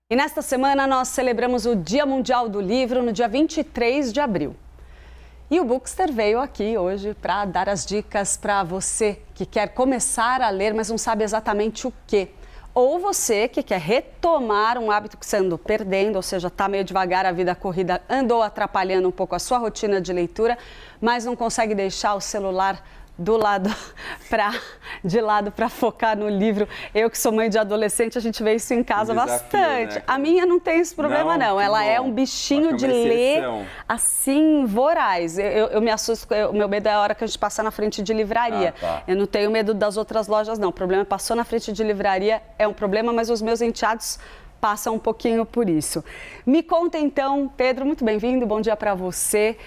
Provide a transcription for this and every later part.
E nesta semana nós celebramos o Dia Mundial do Livro no dia 23 de abril. E o Bookster veio aqui hoje para dar as dicas para você que quer começar a ler, mas não sabe exatamente o quê. Ou você que quer retomar um hábito que você andou perdendo, ou seja, está meio devagar, a vida corrida andou atrapalhando um pouco a sua rotina de leitura, mas não consegue deixar o celular de lado para focar no livro. Eu que sou mãe de adolescente, a gente vê isso em casa bastante. Né? A minha não tem esse problema não. Ela é um bichinho de ler assim voraz. Eu me assusto, o meu medo é a hora que a gente passar na frente de livraria. Eu não tenho medo das outras lojas não. O problema é passou na frente de livraria, é um problema, mas os meus enteados passam um pouquinho por isso. Me conta então, Pedro, muito bem-vindo, bom dia para você.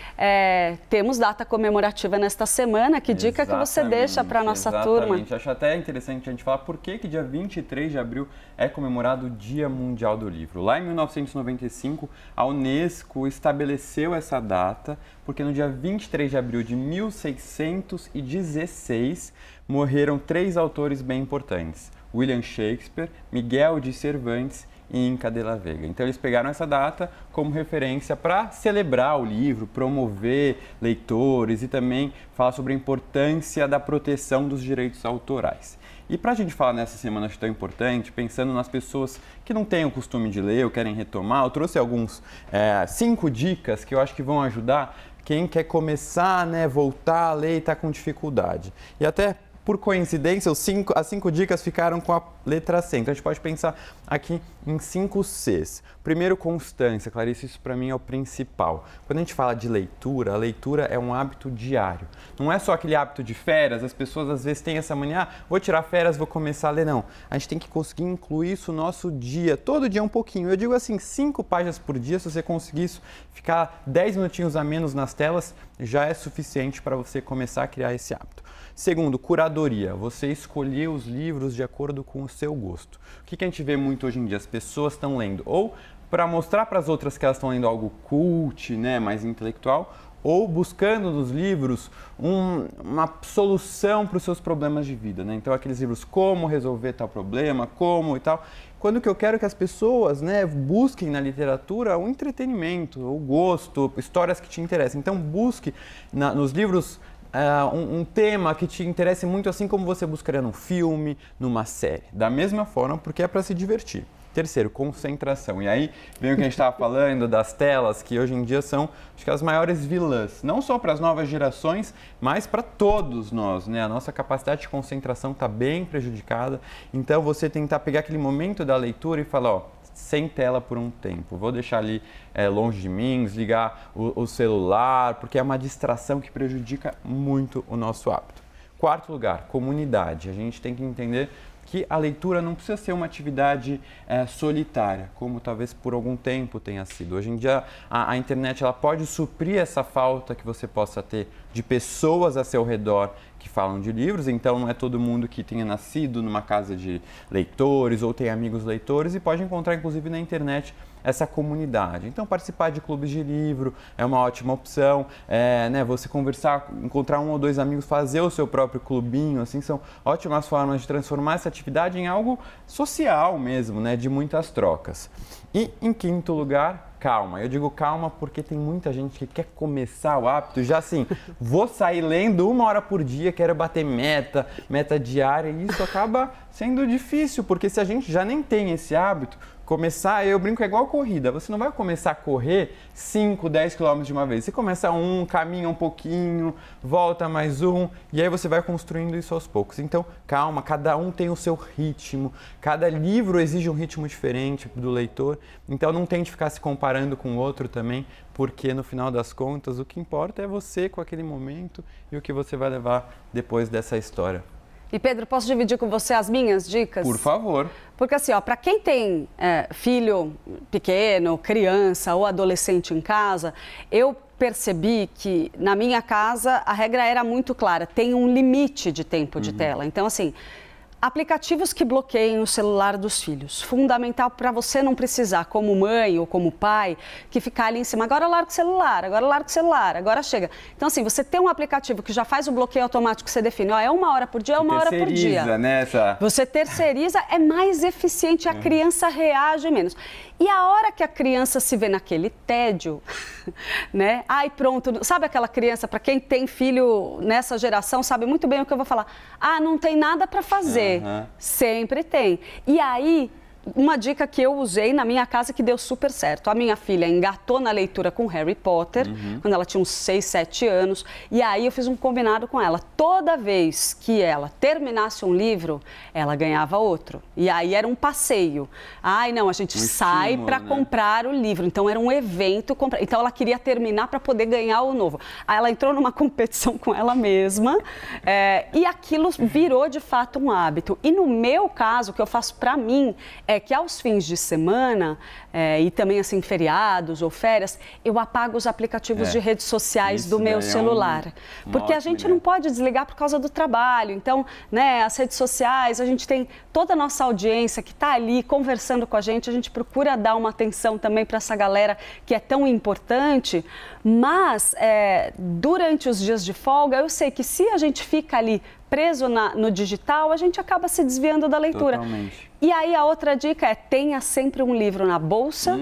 Temos data comemorativa nesta semana, que dica que você deixa para a nossa turma? Acho até interessante a gente falar por que dia 23 de abril é comemorado o Dia Mundial do Livro. Lá em 1995, a Unesco estabeleceu essa data, porque no dia 23 de abril de 1616 morreram 3 autores bem importantes: William Shakespeare, Miguel de Cervantes e Inca de la Vega. Então eles pegaram essa data como referência para celebrar o livro, promover leitores e também falar sobre a importância da proteção dos direitos autorais. E para a gente falar nessa semana acho tão importante, pensando nas pessoas que não têm o costume de ler ou querem retomar, eu trouxe 5 dicas que eu acho que vão ajudar quem quer começar, voltar a ler e está com dificuldade. E até por coincidência, as 5 dicas ficaram com a letra C. Então, a gente pode pensar aqui em 5 Cs. Primeiro, constância. Clarice, isso para mim é o principal. Quando a gente fala de leitura, a leitura é um hábito diário. Não é só aquele hábito de férias, as pessoas às vezes têm essa mania, vou tirar férias, vou começar a ler. Não, a gente tem que conseguir incluir isso no nosso dia, todo dia um pouquinho. Eu digo assim, 5 páginas por dia, se você conseguir isso, ficar 10 minutinhos a menos nas telas, já é suficiente para você começar a criar esse hábito. Segundo, curadoria. Você escolher os livros de acordo com o seu gosto. O que a gente vê muito hoje em dia? As pessoas estão lendo ou para mostrar para as outras que elas estão lendo algo cult, mais intelectual, ou buscando nos livros uma solução para os seus problemas de vida. Então, aqueles livros como resolver tal problema, como e tal. Quando que eu quero que as pessoas busquem na literatura o entretenimento, o gosto, histórias que te interessam. Então, busque nos livros um tema que te interesse muito, assim como você buscaria num filme, numa série. Da mesma forma, porque é para se divertir. Terceiro, concentração. E aí vem o que a gente estava falando das telas, que hoje em dia são, acho que, as maiores vilãs. Não só para as novas gerações, mas para todos nós. A nossa capacidade de concentração está bem prejudicada. Então, você tentar pegar aquele momento da leitura e falar, sem tela por um tempo. Vou deixar ali longe de mim, desligar o celular, porque é uma distração que prejudica muito o nosso hábito. Quarto lugar, comunidade. A gente tem que entender que a leitura não precisa ser uma atividade solitária, como talvez por algum tempo tenha sido. Hoje em dia, a internet ela pode suprir essa falta que você possa ter de pessoas a seu redor que falam de livros. Então, não é todo mundo que tenha nascido numa casa de leitores ou tem amigos leitores, e pode encontrar, inclusive, na internet essa comunidade. Então, participar de clubes de livro é uma ótima opção. Você conversar, encontrar 1 ou 2 amigos, fazer o seu próprio clubinho, assim, são ótimas formas de transformar essa atividade em algo social mesmo, de muitas trocas. E, em quinto lugar, calma. Eu digo calma porque tem muita gente que quer começar o hábito já assim, vou sair lendo 1 hora por dia, quero bater meta diária, e isso acaba sendo difícil, porque se a gente já nem tem esse hábito, começar, eu brinco, é igual corrida. Você não vai começar a correr 5, 10 km de uma vez. Você começa caminha um pouquinho, volta mais e aí você vai construindo isso aos poucos. Então, calma, cada um tem o seu ritmo, cada livro exige um ritmo diferente do leitor. Então, não tente ficar se comparando com o outro também, porque no final das contas, o que importa é você com aquele momento e o que você vai levar depois dessa história. E Pedro, posso dividir com você as minhas dicas? Por favor. Porque assim, para quem tem filho pequeno, criança ou adolescente em casa, eu percebi que na minha casa a regra era muito clara, tem um limite de tempo de tela. Então assim, Aplicativos que bloqueiem o celular dos filhos. Fundamental para você não precisar, como mãe ou como pai, que ficar ali em cima. Agora larga o celular, agora larga o celular, agora chega. Então, assim, você tem um aplicativo que já faz o bloqueio automático, você define, ó, é 1 hora por dia, é 1 hora por dia. Né, Você terceiriza, é mais eficiente, a criança reage menos. E a hora que a criança se vê naquele tédio, né? Ai, pronto, sabe aquela criança, para quem tem filho nessa geração, sabe muito bem o que eu vou falar. Ah, não tem nada para fazer. Sempre tem. E aí, uma dica que eu usei na minha casa que deu super certo. A minha filha engatou na leitura com Harry Potter, quando ela tinha uns 6, 7 anos. E aí eu fiz um combinado com ela. Toda vez que ela terminasse um livro, ela ganhava outro. E aí era um passeio. Ai, não, a gente sai para comprar o livro. Então era um evento. Então ela queria terminar para poder ganhar o novo. Aí ela entrou numa competição com ela mesma. E aquilo virou de fato um hábito. E no meu caso, o que eu faço para mim é que aos fins de semana e também assim feriados ou férias, eu apago os aplicativos de redes sociais do meu celular. Porque a gente não pode desligar por causa do trabalho. Então, né, as redes sociais, a gente tem toda a nossa audiência que está ali conversando com a gente procura dar uma atenção também para essa galera que é tão importante, mas durante os dias de folga, eu sei que se a gente fica ali preso no digital, a gente acaba se desviando da leitura. Totalmente. E aí a outra dica é tenha sempre um livro na bolsa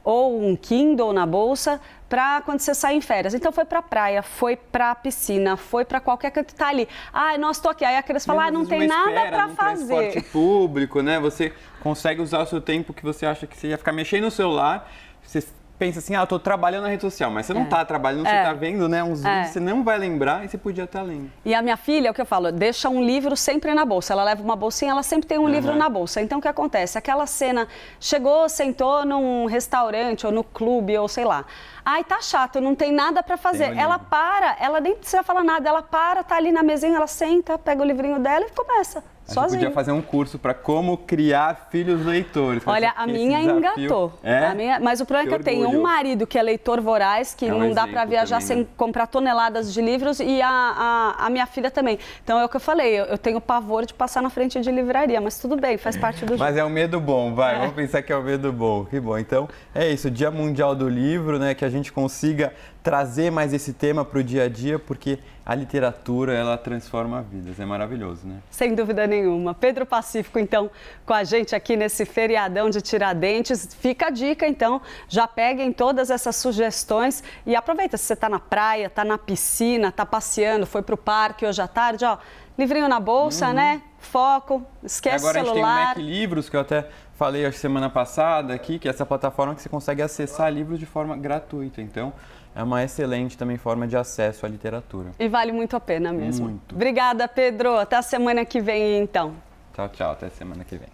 ou um Kindle na bolsa para quando você sai em férias. Então foi para praia, foi para piscina, foi para qualquer canto, tá ali. Ah, nossa, estou aqui. Aí a criança fala, não tem nada para fazer. Transporte público, né? Você consegue usar o seu tempo que você acha que você ia ficar mexendo no celular. Você pensa assim, eu tô trabalhando na rede social, mas você não tá trabalhando, você tá vendo, né, uns vídeos, você não vai lembrar e você podia estar lendo. E a minha filha, é o que eu falo, deixa um livro sempre na bolsa. Ela leva uma bolsinha, ela sempre tem um livro na bolsa. Então, o que acontece? Aquela cena, chegou, sentou num restaurante ou no clube ou sei lá. Ai, tá chato, não tem nada para fazer. Ela para, ela nem precisa falar nada, ela para, tá ali na mesinha, ela senta, pega o livrinho dela e começa. A gente podia fazer um curso para como criar filhos leitores. Olha, a minha engatou. Mas o problema é que eu tenho um marido que é leitor voraz, que não dá para viajar sem comprar toneladas de livros, e a minha filha também. Então é o que eu falei, eu tenho pavor de passar na frente de livraria, mas tudo bem, faz parte do jogo. Mas é um medo bom, vamos pensar que é um medo bom. Que bom. Então é isso, Dia Mundial do Livro, né? Que a gente consiga trazer mais esse tema para o dia a dia, porque a literatura, ela transforma vidas. É maravilhoso, né? Sem dúvida nenhuma. Pedro Pacífico, então, com a gente aqui nesse feriadão de Tiradentes. Fica a dica, então, já peguem todas essas sugestões e aproveita. Se você está na praia, está na piscina, está passeando, foi para o parque hoje à tarde, ó, livrinho na bolsa, né? Foco, esquece o celular. Agora a gente tem o Mac Livros, que eu até falei a semana passada aqui, que é essa plataforma que você consegue acessar livros de forma gratuita. Então, é uma excelente também forma de acesso à literatura. E vale muito a pena mesmo. Muito. Obrigada, Pedro. Até a semana que vem, então. Tchau, tchau. Até a semana que vem.